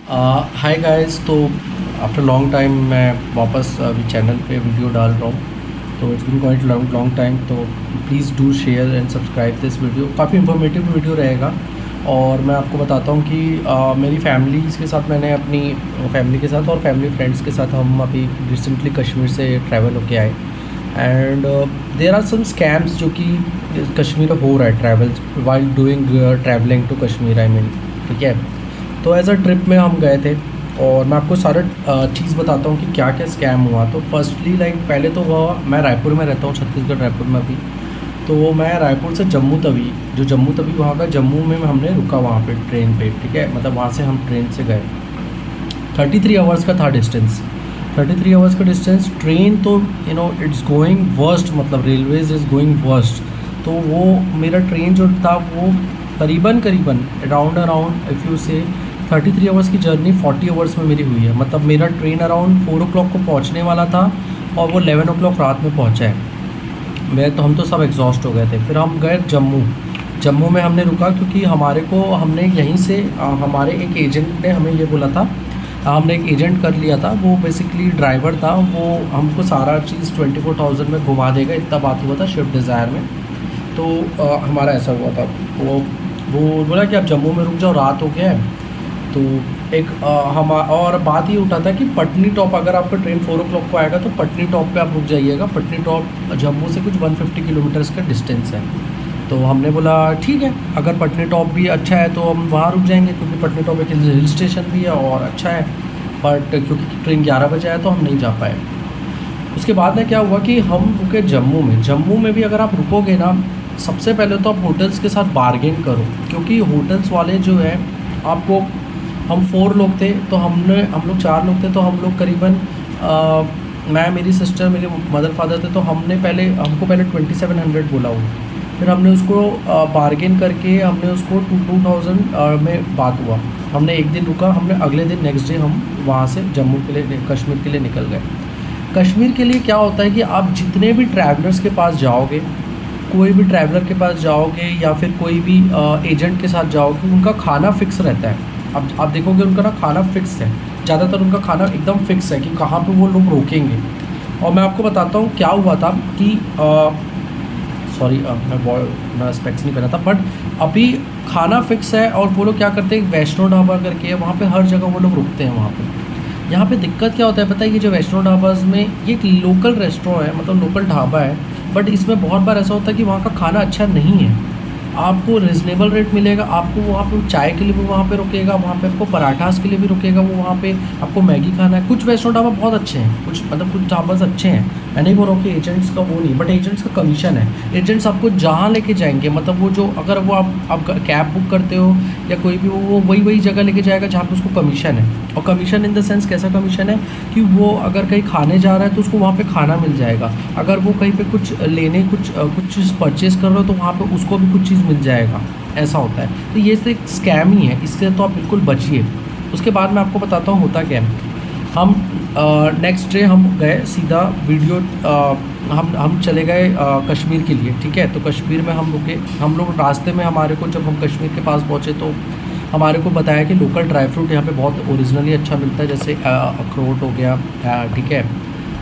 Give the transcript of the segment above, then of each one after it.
Hi guys. तो after long time मैं वापस अभी चैनल पे वीडियो डाल रहा हूँ। तो it's been quite long time. तो please do share and subscribe this video. काफ़ी इन्फॉर्मेटिव वीडियो रहेगा। और मैं आपको बताता हूँ कि मेरी फैमिलीज़ के साथ मैंने अपनी फैमिली के साथ और फैमिली फ्रेंड्स के साथ हम अभी रिसेंटली कश्मीर से ट्रैवल होके आए। And there are some scams जो कि कश्मीर में हो रहा है travel while doing travelling to Kashmir, I mean. ठीक है। तो एज़ अ ट्रिप में हम गए थे और मैं आपको सारा चीज़ बताता हूँ कि क्या क्या स्कैम हुआ। तो फर्स्टली पहले तो हुआ, मैं रायपुर में रहता हूँ, छत्तीसगढ़ रायपुर में अभी। तो मैं रायपुर से जम्मू तवी, जो जम्मू तवी वहाँ का, जम्मू में हमने रुका वहाँ पे ट्रेन पे। ठीक है, मतलब वहाँ से हम ट्रेन से गए। 33 आवर्स का था डिस्टेंस। 33 आवर्स का डिस्टेंस ट्रेन। तो इट्स गोइंग वर्स्ट, मतलब रेलवेज इज़ गोइंग वर्स्ट। तो वो मेरा ट्रेन जो था वो करीबन करीबन अराउंड इफ़ यू से 33 आवर्स की जर्नी 40 आवर्स में मेरी हुई है। मतलब मेरा ट्रेन अराउंड 4 o'clock को पहुंचने वाला था और वो 11 o'clock रात में पहुंचा है। हम तो सब एग्जॉस्ट हो गए थे। फिर हम गए जम्मू। जम्मू में हमने रुका क्योंकि हमने यहीं से हमारे एक एजेंट ने हमें ये बोला था। हमने एक एजेंट कर लिया था, वो बेसिकली ड्राइवर था, वो हमको सारा चीज़ 24,000 में घुमा देगा, इतना बात हुआ था स्विफ्ट डिज़ायर में। तो हमारा ऐसा हुआ था। वो बोला कि आप जम्मू में रुक जाओ, रात हो गया है। तो एक हम और बात ये उठा था कि पटनी टॉप, अगर आपका ट्रेन 4 o'clock को आएगा तो पटनी टॉप पे आप रुक जाइएगा। पटनी टॉप जम्मू से कुछ 150 किलोमीटर्स का डिस्टेंस है। तो हमने बोला ठीक है, अगर पटनी टॉप भी अच्छा है तो हम वहाँ रुक जाएंगे, क्योंकि पटनी टॉप एक हिल स्टेशन भी है और अच्छा है। बट क्योंकि ट्रेन 11 बजे आया तो हम नहीं जा पाए। उसके बाद में क्या हुआ कि हम रुके जम्मू में। जम्मू में भी अगर आप रुकोगे ना, सबसे पहले तो आप होटल्स के साथ बार्गेन करो, क्योंकि होटल्स वाले जो है आपको, हम 4 लोग थे तो हम लोग 4 लोग थे। तो हम लोग करीबन मैं, मेरी सिस्टर, मेरे मदर फादर थे। तो हमको पहले 2700 बोला वो। फिर हमने उसको बार्गेन करके हमने उसको 2000 में बात हुआ। हमने एक दिन रुका, हमने अगले दिन नेक्स्ट डे हम वहाँ से जम्मू के लिए, कश्मीर के लिए निकल गए। कश्मीर के लिए क्या होता है कि आप जितने भी ट्रैवलर्स के पास जाओगे, कोई भी ट्रैवलर के पास जाओगे या फिर कोई भी एजेंट के साथ जाओगे, उनका खाना फ़िक्स रहता है। अब आप देखोगे उनका ना खाना फ़िक्स है, ज़्यादातर उनका खाना एकदम फ़िक्स है कि कहाँ पे वो लोग रोकेंगे। और मैं आपको बताता हूँ क्या हुआ था कि सॉरी, मैं स्पेक्स नहीं पहना था, बट अभी खाना फ़िक्स है और वो लोग क्या करते हैं, वैष्णो ढाबा करके है, वहाँ पे हर जगह वो लोग रुकते हैं वहाँ पे। यहाँ पे दिक्कत क्या होता है पता है, ये जो वैष्णो ढाबाज में, ये एक लोकल रेस्टोरेंट है, मतलब लोकल ढाबा है। बट इसमें बहुत बार ऐसा होता है कि वहाँ का खाना अच्छा नहीं है। आपको रिजनेबल रेट मिलेगा, आपको वहाँ पे चाय के लिए भी वहाँ पे रुकेगा, वहाँ पे आपको पराठास के लिए भी रुकेगा वो, वहाँ पे आपको मैगी खाना है। कुछ वैष्णो ढाबा बहुत अच्छे हैं, कुछ ढाबाज अच्छे हैं। मैं नहीं बोल रहा हूँ कि एजेंट्स का वो नहीं, बट एजेंट्स का कमीशन है। एजेंट्स आपको जहाँ लेके जाएंगे, मतलब वो जो, अगर वो आप कैब बुक करते हो या कोई भी, वो वही जगह लेके जाएगा जहाँ पे उसको कमीशन है। और कमीशन इन द सेंस कैसा कमीशन है कि वो अगर कहीं खाने जा रहा है तो उसको वहाँ पे खाना मिल जाएगा। अगर वो कहीं पे कुछ लेने, कुछ चीज़ परचेज़ कर रहे हो तो वहाँ पे उसको भी कुछ चीज़ मिल जाएगा। ऐसा होता है। तो ये तो एक स्कैम ही है, इससे तो आप बिल्कुल बचिए। उसके बाद मैं आपको बताता हूँ होता क्या है। हम नेक्स्ट डे हम गए सीधा वीडियो, हम चले गए कश्मीर के लिए। ठीक है, तो कश्मीर में हम रुके। हम लोग रास्ते में, हमारे को जब हम कश्मीर के पास पहुँचे तो हमारे को बताया कि लोकल ड्राई फ्रूट यहाँ पे बहुत ओरिजिनली अच्छा मिलता है, जैसे अखरोट हो गया, ठीक है,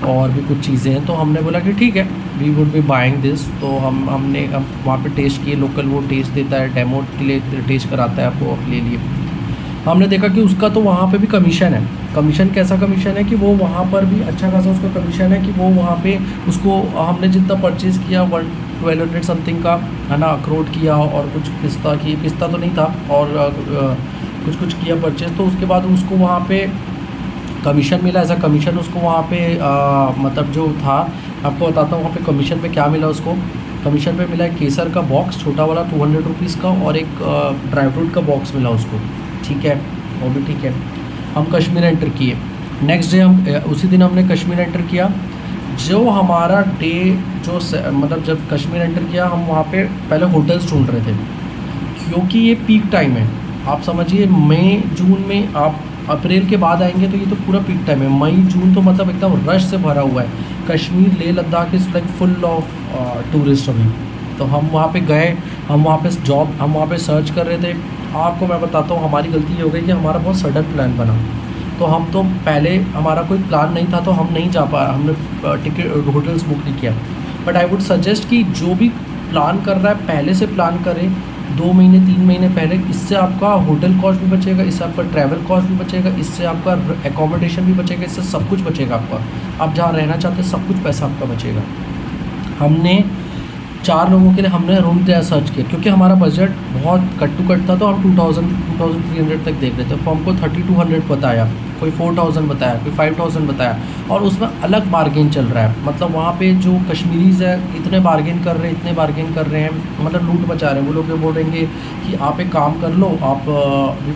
और भी कुछ चीज़ें हैं। तो हमने बोला कि ठीक है, we would be buying this. तो हमने वहाँ पे टेस्ट किए। लोकल वो टेस्ट देता है, डेमो के लिए टेस्ट कराता है आपको, ले लिए। हमने देखा कि उसका तो वहाँ पे भी कमीशन है। कमीशन कैसा कमीशन है कि वो वहाँ पर भी अच्छा खासा उसका कमीशन है कि वो वहाँ पे उसको, हमने जितना परचेज़ किया 1200 समथिंग का, है ना, अखरोट किया और कुछ पिस्ता तो नहीं था, और कुछ किया परचेज़। तो उसके बाद उसको वहाँ पे कमीशन मिला। ऐसा कमीशन उसको वहाँ पे मतलब जो था, आपको बताता हूँ वहाँ पे कमीशन पे क्या मिला उसको। कमीशन पे मिला एक केसर का बॉक्स छोटा वाला 200 रुपीज़ का, और एक ड्राई फ्रूट का बॉक्स मिला उसको। ठीक है, वो भी ठीक है। हम कश्मीर एंटर किए। नेक्स्ट डे हम उसी दिन हमने कश्मीर एंटर किया। जो हमारा डे, मतलब जब कश्मीर एंटर किया, हम वहाँ पे पहले होटल्स ढूंढ रहे थे, क्योंकि ये पीक टाइम है। आप समझिए मई जून में, आप अप्रैल के बाद आएंगे तो ये तो पूरा पीक टाइम है। मई जून तो मतलब एकदम रश से भरा हुआ है। Kashmir, Leh Ladakh is like full of tourist अभी। तो हम वहाँ पे गए, हम वहाँ पे सर्च कर रहे थे। आपको मैं बताता हूँ हमारी गलती ये हो गई कि हमारा बहुत सडन प्लान बना। तो हम तो पहले हमारा कोई प्लान नहीं था तो हम नहीं जा पाए, हमने टिकट होटल्स बुक नहीं किया। बट आई वुड सजेस्ट कि जो भी प्लान कर रहा है पहले से प्लान करें, 2 महीने 3 महीने पहले। इससे आपका होटल कॉस्ट भी बचेगा, इससे आपका ट्रैवल कॉस्ट भी बचेगा, इससे आपका एकोमोडेशन भी बचेगा, इससे सब कुछ बचेगा आपका। आप जहाँ रहना चाहते हैं सब कुछ पैसा आपका बचेगा। हमने 4 लोगों के लिए हमने रूम सर्च किया क्योंकि हमारा बजट बहुत कट टू कट था, तो हम 2300 तक देख रहे थे। तो हमको 3200 बताया, कोई 4000 बताया, कोई 5000 बताया, और उसमें अलग बार्गेन चल रहा है। मतलब वहाँ पे जो कश्मीरीज़ है इतने बार्गेन कर रहे हैं, इतने बार्गेन कर रहे हैं, मतलब लूट मचा रहे हैं। वो लोग ये बोलेंगे कि आप एक काम कर लो, आप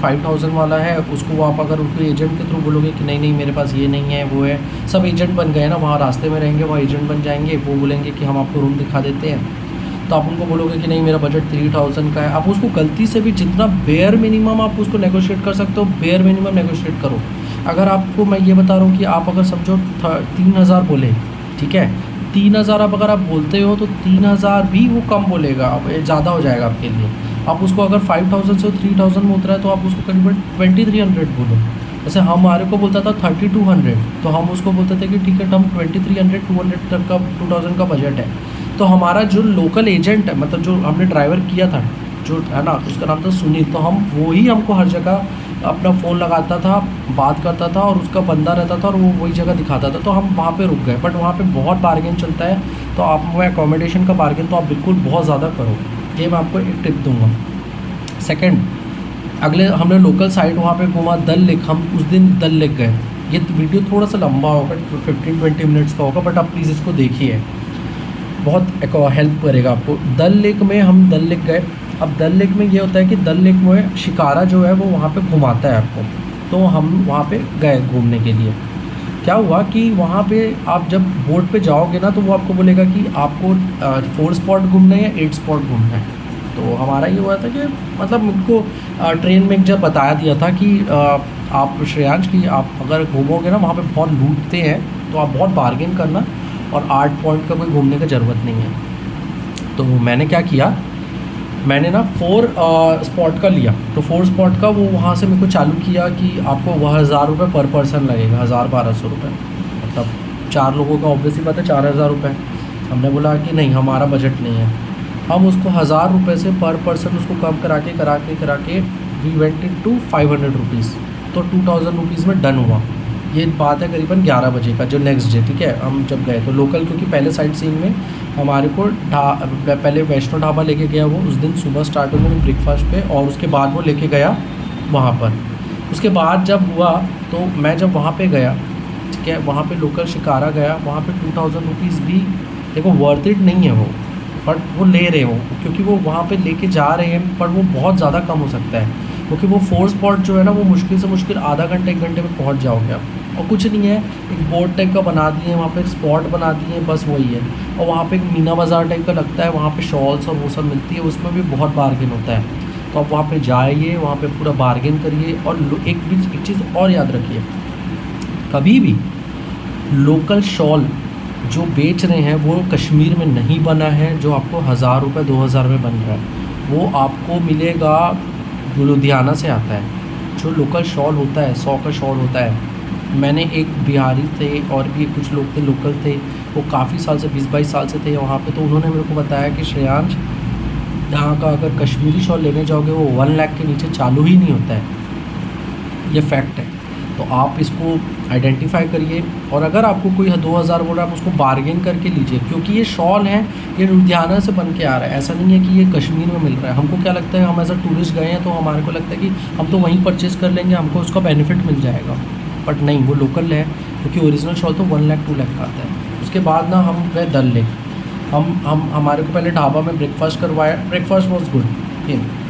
5000 वाला है उसको आप अगर उनको एजेंट के थ्रू बोलोगे कि नहीं नहीं मेरे पास ये नहीं है वो है, सब एजेंट बन गए ना, वहाँ रास्ते में रहेंगे वहाँ एजेंट बन जाएंगे। वो बोलेंगे कि हम आपको रूम दिखा देते हैं, तो आप उनको बोलोगे कि नहीं मेरा बजट 3000 का है। आप उसको गलती से भी जितना बेयर मिनिमम आप उसको नेगोशिएट कर सकते हो, बेयर मिनिमम नेगोशिएट करो। अगर आपको मैं ये बता रहा हूँ कि आप अगर समझो 3000 बोले, ठीक है, 3000 अगर आप बोलते हो तो 3000 भी वो कम बोलेगा, अब ज़्यादा हो जाएगा आपके लिए। आप उसको अगर 5000 से 3000 में उतरा है तो आप उसको करीबन 2300 बोलो। जैसे हमारे को बोलता था 3200, तो हम उसको बोलते थे कि ठीक है हम 2300 200 तक का 2000 का बजट है। तो हमारा जो लोकल एजेंट है, मतलब जो हमने ड्राइवर किया था जो है ना, उसका नाम था सुनील, तो हम वो ही हमको हर जगह अपना फ़ोन लगाता था, बात करता था, और उसका बंदा रहता था और वो वही जगह दिखाता था। तो हम वहाँ पे रुक गए। बट वहाँ पे बहुत बार्गेन चलता है, तो आप वो एकोमोडेशन का बार्गेन तो आप बिल्कुल बहुत ज़्यादा करो। ये मैं आपको एक टिप दूँगा। सेकेंड, अगले हमने लोकल साइट वहाँ पे घूमा डल लेक। हम उस दिन डल लेक गए। ये वीडियो थोड़ा सा लंबा होगा, 15-20 मिनट्स का होगा, बट आप प्लीज़ इसको देखिए, बहुत हेल्प करेगा आपको। डल लेक में हम डल लेक गए। अब डल लेक में ये होता है कि डल लेक में शिकारा जो है वो वहाँ पे घुमाता है आपको। तो हम वहाँ पे गए घूमने के लिए। क्या हुआ कि वहाँ पे आप जब बोट पे जाओगे ना तो वो आपको बोलेगा कि आपको 4 स्पॉट घूमना है या 8 स्पॉट घूमना है। तो हमारा ये हुआ था कि मतलब उनको ट्रेन में जब बताया दिया था कि आप श्रेयांश की आप अगर घूमोगे ना वहाँ पे बहुत लूटते हैं, तो आप बहुत बार्गेन करना, और 8 पॉइंट का कोई घूमने का ज़रूरत नहीं है। तो मैंने क्या किया, मैंने ना 4 स्पॉट का लिया। तो 4 स्पॉट का वो वहाँ से मेरे को चालू किया कि आपको वह 1000 रुपये पर पर्सन लगेगा, 1000-1200 रुपये, मतलब 4 लोगों का ऑब्वियसली बात है 4000 रुपये। हमने बोला कि नहीं हमारा बजट नहीं है। हम उसको 1000 रुपये से पर पर्सन उसको कम करा के we went into 500 rupees. तो 2000 रुपीज़ में डन हुआ। ये बात है करीबन 11 बजे का, जो नेक्स्ट डे, ठीक है, हम जब गए तो लोकल, क्योंकि पहले साइट सीइंग में हमारे को पहले वैष्णो ढाबा लेके गया वो उस दिन सुबह स्टार्ट हो गया ब्रेकफास्ट पे, और उसके बाद वो लेके गया वहाँ पर। उसके बाद जब हुआ तो मैं जब वहाँ पे गया, ठीक है, वहाँ पे लोकल शिकारा गया, वहाँ पे 2000 रुपीज़ भी देखो वर्थ इट नहीं है वो, बट वो ले रहे हो क्योंकि वो वहाँ पे लेके जा रहे हैं, पर वो बहुत ज़्यादा कम हो सकता है क्योंकि वो 4 स्पॉट जो है ना वो मुश्किल से मुश्किल आधा घंटे 1 घंटे में पहुँच जाओगे आप। और कुछ नहीं है, एक बोर्ड टाइप का बना दिए हैं वहाँ पे, एक स्पॉट बना दिए हैं, बस वही है। और वहाँ पे एक मीना बाज़ार टाइप का लगता है, वहाँ पे शॉल्स और वो सब मिलती है, उसमें भी बहुत बार्गेन होता है। तो आप वहाँ पे जाइए, वहाँ पे पूरा बार्गेन करिए। और एक चीज़ और याद रखिए, कभी भी लोकल शॉल जो बेच रहे हैं वो कश्मीर में नहीं बना है, जो आपको 1000 रुपये 2000 में बन रहा है वो आपको मिलेगा लुधियाना से आता है। जो लोकल शॉल होता है 100 का शॉल होता है। मैंने एक बिहारी थे और भी कुछ लोग थे लोकल थे, वो काफ़ी साल से 20-22 साल से थे वहाँ पे, तो उन्होंने मेरे को बताया कि श्रेयांश यहाँ का अगर कश्मीरी शॉल लेने जाओगे वो 1 लाख के नीचे चालू ही नहीं होता है। ये फैक्ट है। तो आप इसको आइडेंटिफाई करिए, और अगर आपको कोई 2000 बोल रहा है आप उसको बार्गेन करके लीजिए, क्योंकि ये शॉल है ये लुधियाना से बन के आ रहा है, ऐसा नहीं है कि ये कश्मीर में मिल रहा है। हमको क्या लगता है, हम एज अ टूरिस्ट गए हैं तो हमारे को लगता है कि हम तो वहीं परचेज़ कर लेंगे, हमको उसका बेनिफिट मिल जाएगा, बट नहीं, वो लोकल है क्योंकि ओरिजिनल शॉल तो 1 लाख 2 लाख का आता है। उसके बाद ना हम गए डल लेक। हम हमारे को पहले ढाबा में ब्रेकफास्ट करवाया, ब्रेकफास्ट वॉज गुड।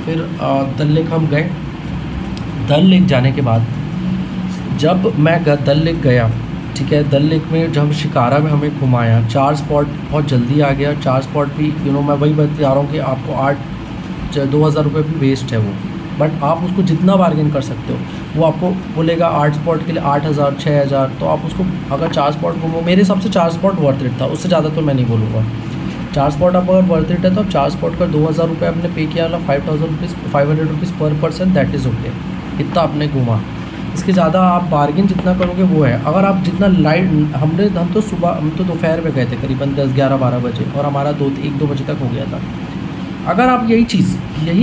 फिर डल लेक हम गए। डल लेक जाने के बाद जब मैं डल लेक गया, ठीक है, डल लेक में जब शिकारा में हमें घुमाया, 4 स्पॉट बहुत जल्दी आ गया। 4 स्पॉट भी मैं वही बता रहा हूँ कि आपको 2000 रुपये भी वेस्ट है वो, बट आप उसको जितना बार्गेन कर सकते हो वो आपको बोलेगा 8 स्पॉट के लिए 8000 6000। तो आप उसको अगर 4 स्पॉट घूमो, मेरे हिसाब से 4 स्पॉट वर्थ इट था, उससे ज़्यादा तो मैं नहीं बोलूँगा। 4 स्पॉट आप अगर वर्थ इट है तो आप 4 स्पॉट का 2,000 रुपये आपने पे किया, मतलब 500 रुपीज़ पर पर्सन, दैट इज़ ओके। इतना आपने घूमा, इसके ज़्यादा आप बार्गिन जितना करोगे वो है। अगर आप जितना लाइट, हम तो दोपहर में गए थे करीबन 10-11-12 बजे, और हमारा 1-2 बजे तक हो गया था। अगर आप यही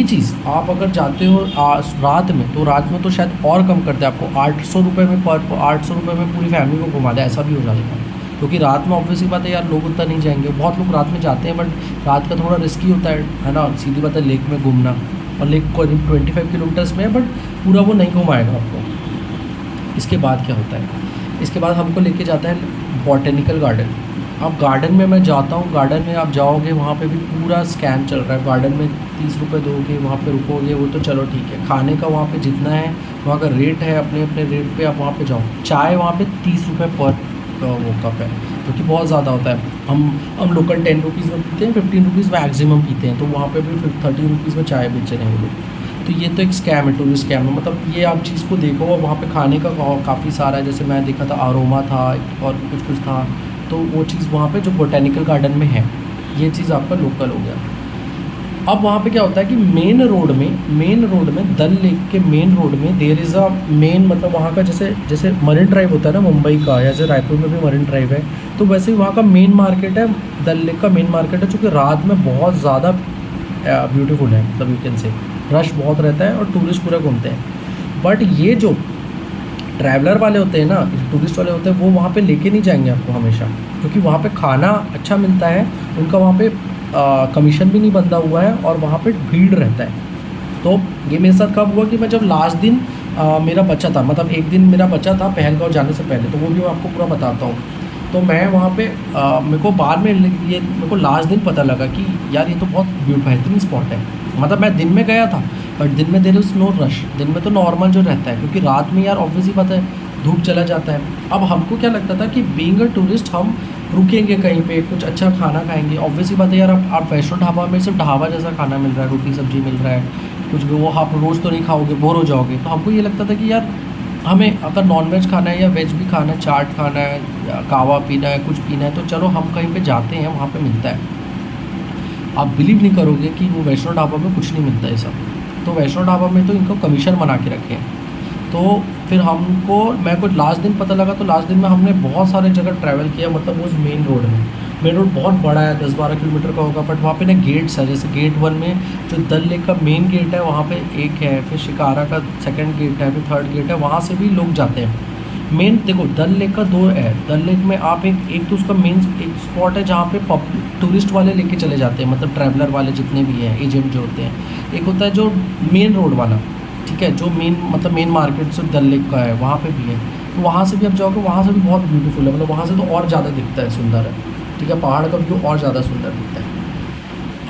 चीज़ आप अगर जाते हो रात में, तो रात में तो शायद और कम करते हैं आपको, 800 रुपये में 800 रुपये में पूरी फैमिली को घुमा दे, ऐसा भी हो जाएगा। क्योंकि रात में ऑब्वियसली बात है यार, लोग उतना नहीं जाएंगे, बहुत लोग रात में जाते हैं, बट रात का थोड़ा रिस्की होता है ना, सीधी बात है लेक में घूमना, और लेक करीब 25 किलोमीटर्स में है, बट पूरा वो नहीं घुमाएगा आपको। इसके बाद क्या होता है, इसके बाद हमको लेके जाता है बॉटेनिकल गार्डन। अब गार्डन में मैं जाता हूँ, गार्डन में आप जाओगे वहाँ पे भी पूरा स्कैम चल रहा है। गार्डन में 30 रुपये दोगे, वहाँ पे रुकोगे, वो तो चलो ठीक है। खाने का वहाँ पे जितना है वहाँ का रेट है, अपने अपने रेट पे आप वहाँ पे जाओ। चाय वहाँ पे 30 रुपये पर वो कप है, क्योंकि बहुत ज़्यादा होता है। हम लोकल 10 रुपीज़ में पीते हैं, 15 रुपीज़ मैक्सिमम पीते हैं, तो वहाँ पे भी 30 रुपीज़ में चाय बेच रहे हैं वो लोग। तो ये तो एक स्कैम है, टूरिस्ट स्कैम है। मतलब ये आप चीज़ को देखो, और वहाँ पे खाने का काफ़ी सारा है, जैसे मैं देखा था अरोमा था और कुछ था, तो वो चीज़ वहाँ पे जो बोटेनिकल गार्डन में है, ये चीज़ आपका लोकल हो गया। अब वहाँ पे क्या होता है कि मेन रोड में डल लेक के मेन रोड में देयर इज़ अ मेन, मतलब वहाँ का जैसे मरीन ड्राइव होता है ना मुंबई का, या जैसे रायपुर में भी मरीन ड्राइव है, तो वैसे ही वहाँ का मेन मार्केट है, डल लेक का मेन मार्केट है, जो कि रात में बहुत ज़्यादा ब्यूटीफुल है। मतलब यू कैन से रश बहुत रहता है और टूरिस्ट पूरा घूमते हैं। बट ये जो ट्रैवलर वाले होते हैं ना, टूरिस्ट वाले होते हैं, वो वहाँ पे लेके नहीं जाएंगे आपको हमेशा, क्योंकि वहाँ पे खाना अच्छा मिलता है, उनका वहाँ पे कमीशन भी नहीं बंधा हुआ है, और वहाँ पे भीड़ रहता है। तो ये मेरे साथ कब हुआ कि मैं जब लास्ट दिन मेरा बचा था, मतलब एक दिन मेरा बचा था पहलगाँव जाने से पहले, तो वो भी मैं आपको पूरा बताता हूँ। तो मैं वहाँ पे मेरे को बाद में मेरे को लास्ट दिन पता लगा कि यार ये तो बहुत बेहतरीन स्पॉट है। मतलब मैं दिन में गया था, बट दिन में देर इज़ नो रश, दिन में तो नॉर्मल जो रहता है, क्योंकि रात में यार ऑब्वियसली बात है धूप चला जाता है। अब हमको क्या लगता था कि बीइंग अ टूरिस्ट हम रुकेंगे कहीं पे, कुछ अच्छा खाना खाएंगे। ऑब्वियसली बात है यार, आप वैष्णो ढाबा में सिर्फ ढाबा जैसा खाना मिल रहा है, रोटी सब्जी मिल रहा है, कुछ भी वो आप रोज़ तो नहीं खाओगे, बोर हो जाओगे। तो हमको ये लगता था कि यार हमें अगर नॉन-वेज खाना है या वेज भी खाना है, चाट खाना है, कहवा पीना है, कुछ पीना है, तो चलो हम कहीं पे जाते हैं, वहाँ पे मिलता है। आप बिलीव नहीं करोगे कि वो वैष्णो ढाबा में कुछ नहीं मिलता है सब। तो वैष्णो ढाबा में तो इनको कमीशन बना के रखे हैं। तो फिर हमको, मैं कुछ लास्ट दिन पता लगा, तो लास्ट दिन में हमने बहुत सारे जगह ट्रैवल किया, मतलब उस मेन रोड बहुत बड़ा है, 10-12 किलोमीटर का होगा, बट वहाँ पे ना गेट्स है। जैसे गेट 1 में जो डल लेक का मेन गेट है, वहाँ पे एक है, फिर शिकारा का सेकंड गेट है, फिर थर्ड गेट है, वहाँ से भी लोग जाते हैं। मेन देखो डल लेक का 2 है। डल लेक में आप एक तो उसका मेन एक स्पॉट है जहाँ पे टूरिस्ट वाले लेके चले जाते हैं, मतलब ट्रैवलर वाले जितने भी हैं, एजेंट जो होते हैं। एक होता है जो मेन रोड वाला, ठीक है, जो मतलब मेन मार्केट जो डल लेक का है वहाँ पे भी है। तो वहाँ से भी आप जाओगे, वहाँ से भी बहुत ब्यूटीफुल है, मतलब वहाँ से तो और ज़्यादा दिखता है, सुंदर है, ठीक है, पहाड़ का व्यू और ज़्यादा सुंदर दिखता है।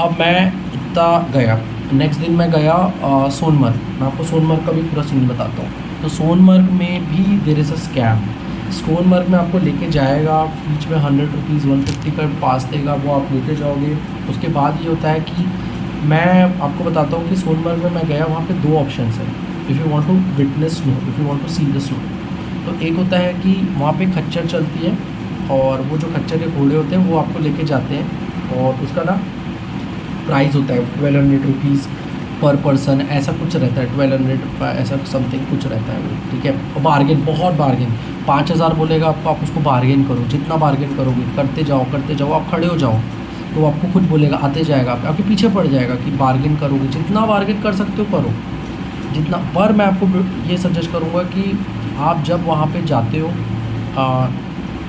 अब मैं इतना गया, नेक्स्ट दिन मैं गया सोनमर्ग। मैं आपको सोनमर्ग का भी पूरा सीन बताता हूँ। तो सोनमर्ग में भी there is a scam. Sonamarg में आपको लेके जाएगा, बीच में 100 रुपीज़ 150 का पास देगा, वो आप लेके जाओगे। उसके बाद ये होता है कि मैं आपको बताता हूँ कि सोनमर्ग में मैं गया, वहाँ पे 2 ऑप्शन है। If you want to witness snow, if you want to see the snow, तो एक होता है कि वहाँ पे खच्चर चलती है, और वो जो खच्चर के घोड़े होते हैं वो आपको लेके जाते हैं, और उसका ना प्राइस होता है 1200 रुपीज़ पर पर्सन, ऐसा कुछ रहता है, 1200 ऐसा समथिंग कुछ रहता है वो, ठीक है। और बार्गेन, बहुत बार्गेन, 5000 बोलेगा आपको, आप उसको बार्गेन करो, जितना बार्गेन करोगे, करते जाओ, आप खड़े हो जाओ, तो आपको खुद बोलेगा, आते जाएगा, आपके पीछे पड़ जाएगा कि बार्गेन करोगे, जितना बार्गेन कर सकते हो करो, जितना। पर मैं आपको ये सजेस्ट करूँगा कि आप जब वहाँ पे जाते हो,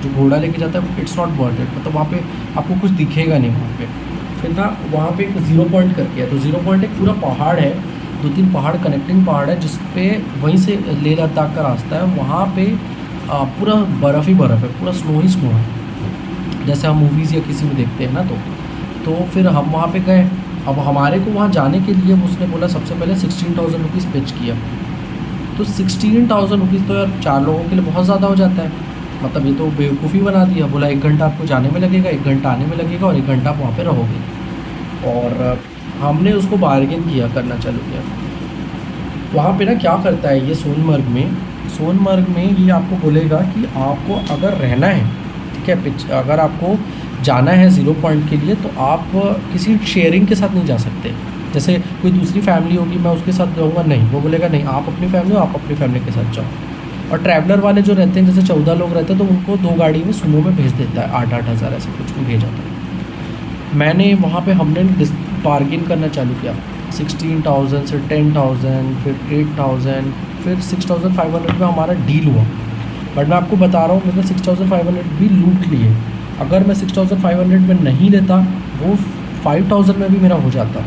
जो घोड़ा लेके जाता है, इट्स नॉट वर्थ इट। मतलब वहाँ पे आपको कुछ दिखेगा नहीं वहाँ पे। फिर ना वहाँ पे एक 0 पॉइंट करके है, तो 0 पॉइंट एक पूरा पहाड़ है, 2-3 पहाड़ कनेक्टिंग पहाड़ है, जिस पे वहीं से लेह लद्दाख का रास्ता है। वहाँ पे पूरा बर्फ़ ही बर्फ़ है, पूरा स्नो ही स्नो है, जैसे हम मूवीज़ या किसी में देखते हैं ना। तो फिर हम वहाँ पे गए। अब हमारे को वहाँ जाने के लिए उसने बोला सबसे पहले 16,000 रुपीज़ पिच किया। तो 16,000 रुपीज़ तो यार 4 लोगों के लिए बहुत ज़्यादा हो जाता है। मतलब ये तो बेवकूफ़ी बना दिया। बोला 1 घंटा आपको जाने में लगेगा, 1 घंटा आने में लगेगा, और 1 घंटा आप वहाँ पे रहोगे। और हमने उसको बार्गेन किया, करना चालू किया। वहाँ पे ना क्या करता है ये सोनमर्ग में ये आपको बोलेगा कि आपको अगर रहना है, ठीक है, अगर आपको जाना है 0 पॉइंट के लिए तो आप किसी शेयरिंग के साथ नहीं जा सकते। जैसे कोई दूसरी फैमिली होगी, मैं उसके साथ जाऊँगा, नहीं, वो बोलेगा नहीं आप अपनी फैमिली हो, आप अपनी फैमिली के साथ जाओ। और ट्रैवलर वाले जो रहते हैं, जैसे 14 लोग रहते हैं, तो उनको 2 गाड़ी में सुमो में भेज देता है, 8-8 हज़ार ऐसे कुछ में भेज जाता है। मैंने वहाँ पे हमने बार्गिन करना चालू किया, 16,000 से 10,000, फिर 8,000, फिर 6,500 में हमारा डील हुआ। बट मैं आपको बता रहा हूँ, मैंने 6,500 भी लूट लिए। अगर मैं 6,500 में नहीं लेता, वो 5,000 में भी मेरा हो जाता,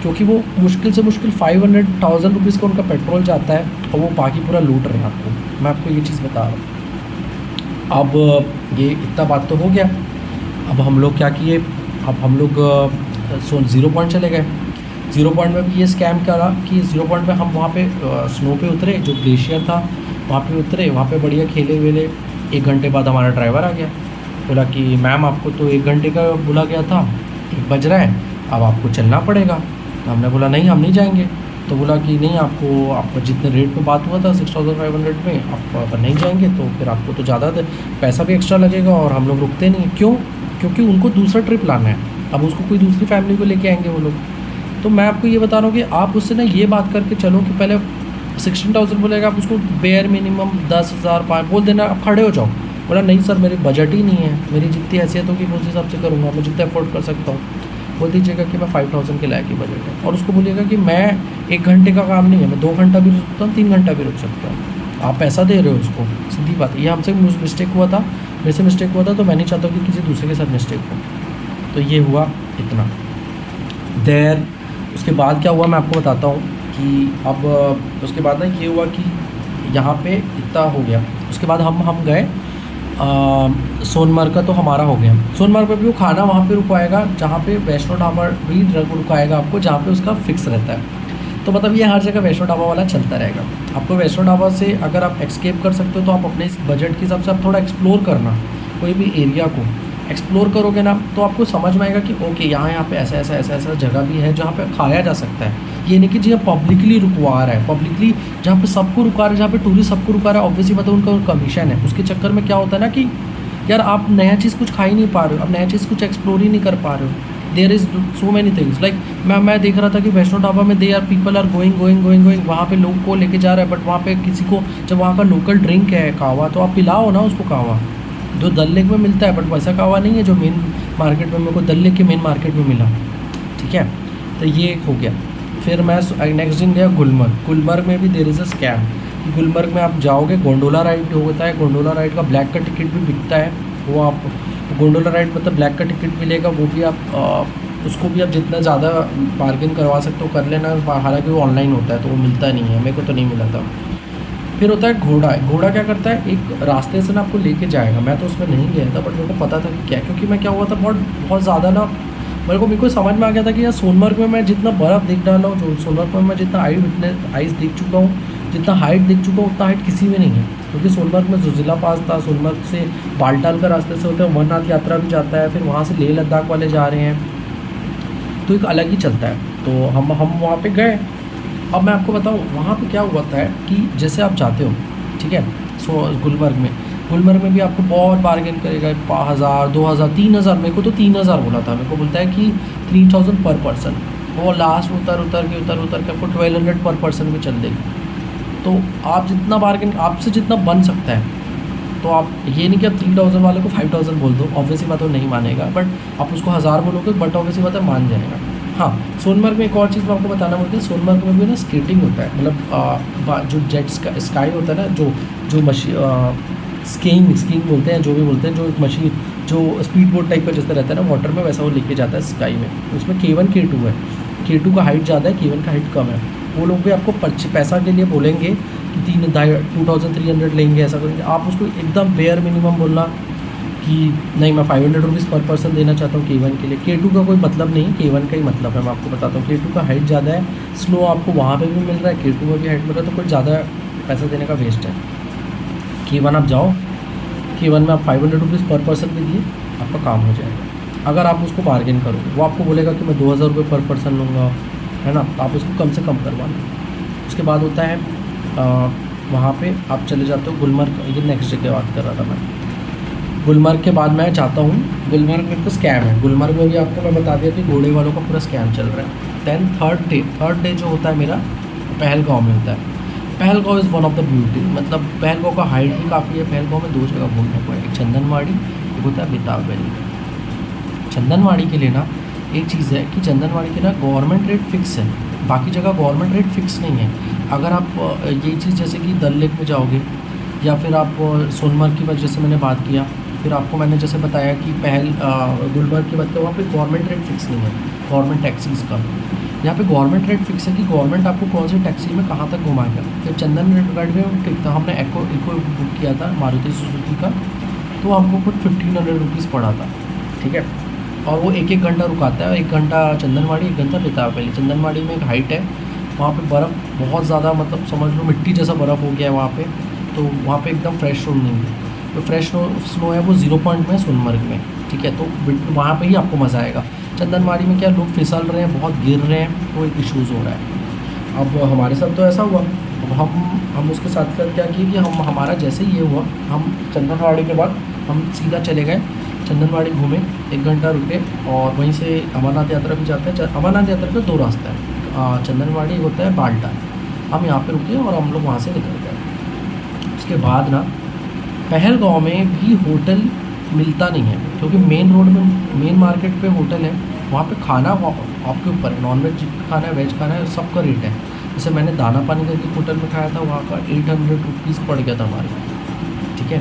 क्योंकि वो मुश्किल से मुश्किल 500,000 रुपीज़ का उनका पेट्रोल जाता है और वो बाकी पूरा लूट रहे हैं आपको। मैं आपको ये चीज़ बता रहा हूँ। अब ये इतना बात तो हो गया। अब हम लोग क्या किए, अब हम लोग 0 पॉइंट चले गए। 0 पॉइंट में भी ये स्कैम करा कि 0 पॉइंट में हम वहाँ पे स्नो पे उतरे, जो ग्लेशियर था वहाँ पे उतरे, वहाँ पे बढ़िया खेले वेले। 1 घंटे बाद हमारा ड्राइवर आ गया, बोला कि मैम आपको तो 1 घंटे का बोला गया था, 1 बज रहा है, अब आपको चलना पड़ेगा। तो हमने बोला नहीं हम नहीं जाएंगे। तो बोला कि नहीं आपको जितने रेट पे बात हुआ था 6,500 में, आप अगर नहीं जाएंगे तो फिर आपको तो ज़्यादा पैसा भी एक्स्ट्रा लगेगा और हम लोग रुकते नहीं। क्यों? क्योंकि उनको दूसरा ट्रिप लाना है, अब उसको कोई दूसरी फैमिली को लेके आएंगे वो लोग। तो मैं आपको ये बता रहा हूँ कि आप उससे ना ये बात करके चलो कि पहले 16,000 बोलेगा, आप उसको बेयर मिनिमम 10,000 5 बोल देना, आप खड़े हो जाओ। बोला नहीं सर मेरी बजट ही नहीं है, मेरी जितनी हैसियत होगी मैं उस हिसाब से करूँगा, मैं जितना अफोर्ड कर सकता हूँ। बोल दीजिएगा कि मैं 5,000 के लायक ही बजट है, और उसको बोलिएगा कि मैं 1 घंटे का काम नहीं है, मैं 2 घंटा भी रुक सकता हूँ, 3 घंटा भी रुक सकता हूँ, आप पैसा दे रहे हो उसको। सीधी बात है। ये हमसे मिस्टेक हुआ था, मेरे से मिस्टेक हुआ था, तो मैं नहीं चाहता कि किसी दूसरे के साथ मिस्टेक हो। तो ये हुआ इतना देर। उसके बाद क्या हुआ मैं आपको बताता हूँ कि अब उसके बाद ना ये हुआ कि यहाँ पे इतना हो गया। उसके बाद हम गए सोनमर्ग का, तो हमारा हो गया। सोनमर्ग पे भी वो खाना वहाँ पे रुकवाएगा जहाँ पे वैष्णो ढाबा भी रुकवाएगा आपको, जहाँ पे उसका फिक्स रहता है। तो मतलब ये हर जगह वैष्णो ढाबा वाला चलता रहेगा। आपको वैष्णो ढाबा से अगर आप एक्सकेप कर सकते हो तो आप अपने इस बजट के हिसाब से आप थोड़ा एक्सप्लोर करना, कोई भी एरिया को एक्सप्लोर करोगे ना तो आपको समझ में आएगा कि ओके यहाँ पे ऐसा जगह भी है जहाँ पे खाया जा सकता है। ये नहीं कि जी पब्लिकली रुकवा रहा है, पब्लिकली जहाँ पे सबको रुका रहा है, जहाँ पे टूरिस्ट सबको रुका रहा है, ऑब्वियसली मतलब उनका कमीशन है। उसके चक्कर में क्या होता है ना कि यार आप नया चीज़ कुछ खा ही नहीं पा रहे हो, आप नया चीज़ कुछ एक्सप्लोर ही नहीं कर पा रहे हो। There is so many things like मैं देख रहा था कि वैष्णो ढाबा में they are people are going वहाँ पे लोग को लेके जा रहा है, बट वहाँ पे किसी को जब वहाँ का लोकल ड्रिंक है कहवा, तो आप पिलाओ ना उसको कहवा, जो दल लेक में मिलता है, बट वैसा कहवा नहीं है जो मेन मार्केट में मेरे को दल लेक के मेन मार्केट में मिला। ठीक है, तो ये हो गया। फिर मैं नेक्स्ट दिन गया गुलमर्ग में भी there is a scam. Gulmarg में आप जाओगे, गोंडोला राइड होता है, गोंडोला राइड का ब्लैक का टिकट भी बिकता है। वो आप गोंडोला राइड मतलब ब्लैक का टिकट मिलेगा, वो भी आप उसको भी आप जितना ज़्यादा बार्गेन करवा सकते हो कर लेना। हालांकि वो ऑनलाइन होता है तो वो मिलता नहीं है, मेरे को तो नहीं मिला था। फिर होता है घोड़ा क्या करता है, एक रास्ते से ना आपको लेके जाएगा। मैं तो उसमें नहीं गया था, बट मेरे को पता था कि क्या, क्योंकि मैं क्या हुआ था बहुत ज़्यादा ना मेरे को समझ में आ गया था कि यार सोनमर्ग में मैं जितना बर्फ़ देख डाला हूँ, जो सोनमर्ग में मैं जितना आइस देख चुका हूँ, जितना हाइट देख चुका हूँ, उतना हाइट किसी में नहीं है। क्योंकि सोनमर्ग में जोजिला पास था, सोनमर्ग से बालटाल का रास्ते से होता है, अमरनाथ यात्रा भी जाता है, फिर वहाँ से लेह लद्दाख वाले जा रहे हैं, तो एक अलग ही चलता है। तो हम वहाँ पे गए। अब मैं आपको बताऊँ वहाँ पे क्या हुआ था कि जैसे आप जाते हो, ठीक है, सो गुलमर्ग में भी आपको बहुत बार्गेन करेगा, 5,000 2,000 3,000, मेरे को तो 3,000 बोला था, मेरे को बोलता है कि 3,000 पर पर्सन। वो लास्ट उतर के आपको 1,200 पर पर्सन में चल देगी। तो आप जितना बार्गेन आपसे जितना बन सकता है, तो आप ये नहीं कि आप 3,000 वाले को 5,000 बोल दो, ऑब्वियसली बात वो नहीं मानेगा, बट आप उसको 1,000 बोलोगे बट ऑब्वियसली बात है मान जाएगा। हाँ, सोनमर्ग में एक और चीज़ मैं आपको बताना बोलती हूँ, सोनमर्ग में भी ना स्केटिंग होता है, मतलब जो जेट स्काई होता है ना, जो मशीन स्कीइंग बोलते हैं, जो भी बोलते हैं, जो एक मशीन जो स्पीड बोट टाइप का जैसा रहता है ना वाटर में, वैसा वो लेके जाता है स्काई में। उसमें K1 K2 है, K2 का हाइट ज़्यादा है, K1 का हाइट कम है। वो लोग भी आपको पैसा के लिए बोलेंगे कि 2,300 लेंगे, ऐसा करेंगे। आप उसको एकदम बेयर मिनिमम बोलना कि नहीं मैं 500 रुपीज़ पर पर्सन देना चाहता हूँ K1 के लिए। K2 का कोई मतलब नहीं, K1 का ही मतलब है। मैं आपको बताता हूँ, K2 का हाइट ज़्यादा है, स्नो आपको वहाँ पे भी मिल रहा है, K2 में भी हाइट मिल रहा है, तो कोई ज़्यादा पैसा देने का वेस्ट है। K1 आप जाओ, K1 में आप 500 रुपीज़ पर पर्सन भी दिए, आपका काम हो जाएगा। अगर आप उसको बार्गेन करोगे, वो आपको बोलेगा कि मैं 2,000 रुपये पर पर्सन लूँगा, है ना, तो आप उसको कम से कम करवाना। उसके बाद होता है वहाँ पे आप चले जाते हो गुलमर्ग, ये नेक्स्ट डे की बात कर रहा था मैं। गुलमर्ग के बाद मैं चाहता हूँ, गुलमर्ग में तो स्कैम है, गुलमर्ग में भी आपको मैं बता दिया कि घोड़े वालों का पूरा स्कैम चल रहा है। दैन थर्ड डे जो होता है मेरा पहलगाँव में होता है। Pahalgam is one of the beauty, मतलब पहलगाँव का हाइट भी काफ़ी है। पहलगाँव में 2 जगह घूमने को है, एक चंदनवाड़ी, एक होता है बेताब वैली। चंदनवाड़ी के लिए ना एक चीज़ है कि चंदनवाड़ी के ना गवर्नमेंट रेट फ़िक्स है, बाकी जगह गवर्नमेंट रेट फ़िक्स नहीं है। अगर आप ये चीज़ जैसे कि डल लेक में जाओगे या फिर आप सोनमर्ग की वजह से मैंने बात किया, फिर आपको मैंने जैसे बताया कि गुलमर्ग की बात किया, वहाँ पे गवर्नमेंट रेट फ़िक्स नहीं है गवर्नमेंट टैक्सीज़ का। यहाँ पे गवर्नमेंट रेट फ़िक्स है कि गवर्नमेंट आपको कौन सी टैक्सी में कहाँ तक घुमाएगा। तो चंदनगढ़ में ठीक था, हमने इको बुक किया था मारुति सुजुकी का, तो हमको कुछ 1500 रुपीज़ पड़ा था, ठीक है। और वो 1-1 घंटा रुकाता है, 1 घंटा चंदनवाड़ी, 1 घंटा बेताब वैली। चंदनवाड़ी में एक हाइट है, वहाँ पे बर्फ़ बहुत ज़्यादा, मतलब समझ लो मिट्टी जैसा बर्फ़ हो गया है वहाँ पे, तो वहाँ पे एकदम फ्रेश स्नो नहीं है। जो फ्रेश स्नो है वो 0 पॉइंट में सोनमर्ग में, ठीक है। तो वहाँ पे ही आपको मज़ा आएगा। चंदनवाड़ी में क्या लोग फिसल रहे हैं, बहुत गिर रहे हैं, तो एक इशूज़ हो रहा है। अब हमारे साथ तो ऐसा हुआ, अब हम उसके साथ क्या किए कि हमारा जैसे ही ये हुआ, हम चंदनवाड़ी के बाद हम सीधा चले गए चंदनवाड़ी, घूमे, 1 घंटा रुके और वहीं से अमरनाथ यात्रा भी जाते हैं। अमरनाथ यात्रा का 2 रास्ता है, चंदनवाड़ी होता है, बाल्टा। हम यहाँ पे रुके और हम लोग वहाँ से निकल गए। उसके बाद ना पहलगाँव में भी होटल मिलता नहीं है, क्योंकि मेन रोड में, मेन मार्केट पे होटल है। वहाँ पे खाना आपके ऊपर है, नॉन-वेज खाना है, वेज खाना है, सबका रेट है। जैसे मैंने दाना पानी करके होटल में खाया था, वहाँ का 800 रुपीज़ पड़ गया था हमारे, ठीक है।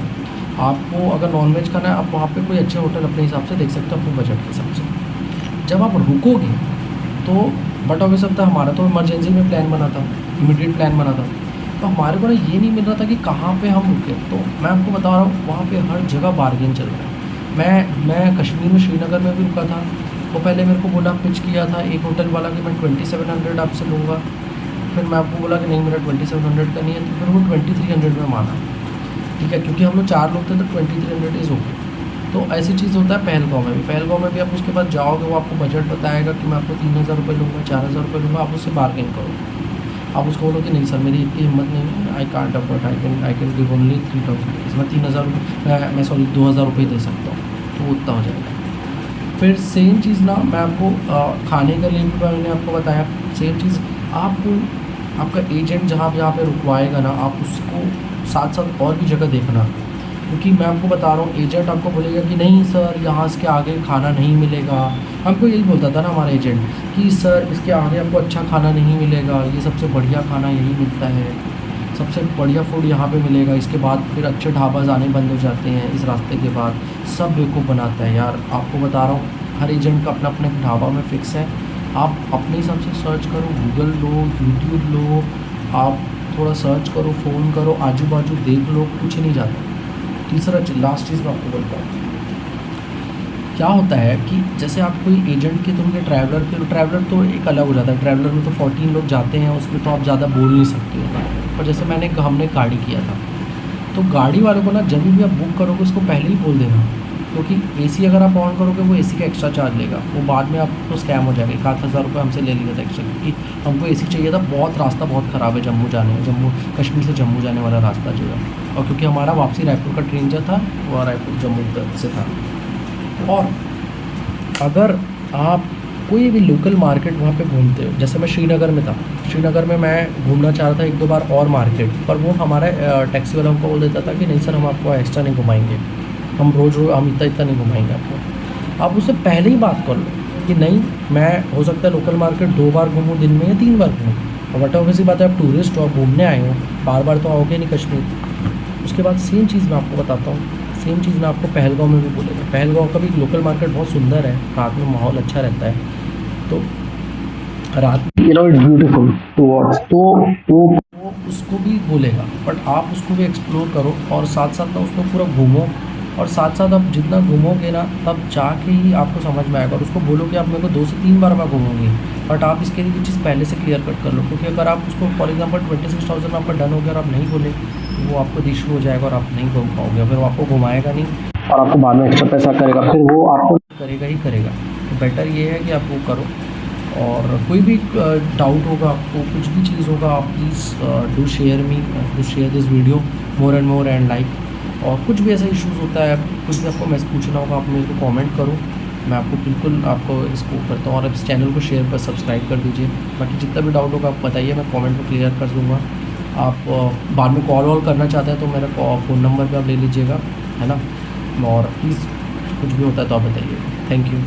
आपको अगर नॉन-वेज खाना है, आप वहाँ पे कोई अच्छे होटल अपने हिसाब से देख सकते हो, अपने बजट के हिसाब से। जब आप रुकोगे तो बट ऑब्वियस था, हमारा तो इमरजेंसी में प्लान बना था, इमीडिएट प्लान बना था, तो हमारे को ना ये नहीं मिल रहा था कि कहाँ पे हम रुके। तो मैं आपको बता रहा हूँ, वहाँ पे हर जगह बार्गेन चल रहा है। मैं कश्मीर में श्रीनगर में भी रुका था, तो पहले मेरे को बोला, पिच किया था एक होटल वाला कि मैं 2700 आपसे लूँगा। फिर मैं आपको बोला कि नहीं, मेरा 2700 का नहीं है, तो फिर वो 2300 में माना, ठीक है, क्योंकि हम लोग 4 लोग थे, तो 2300 इज़ ओके। तो ऐसी चीज़ होता है पहलगाँव में भी। पहलगाँव में भी आप उसके पास जाओगे, वो आपको बजट बताएगा कि मैं आपको 3000 रुपये लूँगा, 4000 रुपये लूँगा, आप उससे बार्गेन करो। आप उसको बोलो कि नहीं सर, मेरी इतनी हिम्मत नहीं है, I can't afford, I can give only 3000 rupees, मैं 3000 रुपये, मैं सॉरी 2000 रुपये दे सकता हूँ, तो वो उतना हो जाएगा। फिर सेम चीज़ ना मैं आपको खाने के लिए भी मैंने आपको बताया, सेम चीज़ आपको आपका एजेंट जहाँ पे रुकवाएगा ना, आप उसको साथ साथ और भी जगह देखना, क्योंकि मैं आपको बता रहा हूँ, एजेंट आपको बोलेगा कि नहीं सर, यहाँ इसके आगे खाना नहीं मिलेगा। हमको यही बोलता था ना हमारा एजेंट कि सर, इसके आगे आपको अच्छा खाना नहीं मिलेगा, ये सबसे बढ़िया खाना यही मिलता है, सबसे बढ़िया फूड यहाँ पे मिलेगा। इसके बाद फिर अच्छे ढाबा आने बंद हो जाते हैं इस रास्ते के बाद। सब बेवकूफ़ बनाता है यार, आपको बता रहा हूँ, हर एजेंट का अपना अपना ढाबा में फ़िक्स है। आप अपने हिसाब से सर्च करो, गूगल लो, यूट्यूब लो, आप थोड़ा सर्च करो, फ़ोन करो, आजू बाजू देख लो, कुछ नहीं जाता। तीसरा लास्ट चीज़ मैं आपको बोलता हूँ, क्या होता है कि जैसे आप कोई एजेंट के थ्रू के ट्रैवलर तो एक अलग हो जाता है। ट्रैवलर में तो 14 लोग जाते हैं, उसमें तो आप ज़्यादा बोल नहीं सकते हो। और जैसे हमने गाड़ी किया था, तो गाड़ी वालों को ना जब भी आप बुक करोगे उसको पहले ही बोल देना, क्योंकि एसी अगर आप ऑन करोगे वो एसी का एक्स्ट्रा चार्ज लेगा, वो बाद में आपको स्कैम हो जाएगा। 7000 रुपये हमसे ले लिया था एक्स्ट्रा, क्योंकि हमको एसी चाहिए था। रास्ता बहुत ख़राब है जम्मू कश्मीर से जम्मू जाने वाला रास्ता जो है, और क्योंकि हमारा वापसी रायपुर का ट्रेन जो था वो रायपुर जम्मू तक से था। और अगर आप कोई भी लोकल मार्केट वहाँ पे घूमते हो, जैसे मैं श्रीनगर में था, श्रीनगर में मैं घूमना चाह रहा था 1-2 बार और मार्केट, पर वो हमारा टैक्सी वाला हमको बोल देता था कि नहीं सर, हम आपको एक्स्ट्रा नहीं घुमाएंगे, हम रोज़ हम इतना नहीं घुमाएंगे आपको। आप उससे पहले ही बात कर लो कि नहीं, मैं हो सकता है लोकल मार्केट 2 बार घूमूँ दिन में या 3 बार घूमूँ, और बट ऑब्वियसली बात है, आप टूरिस्ट हो, आप घूमने आए हो, बार बार तो आओगे नहीं कश्मीर। उसके बाद सेम चीज़ मैं आपको बताता हूँ, सेम चीज़ मैं आपको पहलगाँव में भी बोलेगा। पहलगाँव का भी लोकल मार्केट बहुत सुंदर है, रात में माहौल अच्छा रहता है, तो रात में इट्स ब्यूटीफुल टू वॉच, तो वो उसको भी बोलेगा। बट आप उसको भी एक्सप्लोर करो और साथ साथ ना उसको पूरा घूमो, और साथ साथ आप जितना घूमोगे ना, तब जाके ही आपको समझ में आएगा। और उसको बोलो कि आप मेरे को 2 से 3 बार मैं घूमूंगी, बट आप इसके लिए चीज़ पहले से क्लियर कट कर लो, क्योंकि अगर आप उसको फॉर एग्जांपल 26,000 में आपका डन हो गया और आप नहीं बोले, तो वो आपको इशू हो जाएगा और आप नहीं घूम पाओगे, फिर वो आपको घुमाएगा नहीं और आपको बाद में एक्स्ट्रा पैसा करेगा, फिर वो आपको करेगा ही करेगा। तो बेटर ये है कि आप वो करो। और कोई भी डाउट होगा आपको, कुछ भी चीज़ होगा, आप please do share this video more and like. और कुछ भी ऐसा इश्यूज़ होता है, कुछ भी आपको मैसेज पूछना होगा, आप मेरे को कमेंट करो, मैं आपको बिल्कुल आपको इसको करता हूँ। और इस चैनल को शेयर पर सब्सक्राइब कर दीजिए। बाकी जितना भी डाउट होगा आप बताइए, मैं कमेंट में क्लियर कर दूँगा। आप बाद में कॉल वॉल करना चाहते हैं तो मेरा फ़ोन नंबर पे आप ले लीजिएगा, है ना। और प्लीज़ कुछ भी होता है तो आप बताइए। Thank you.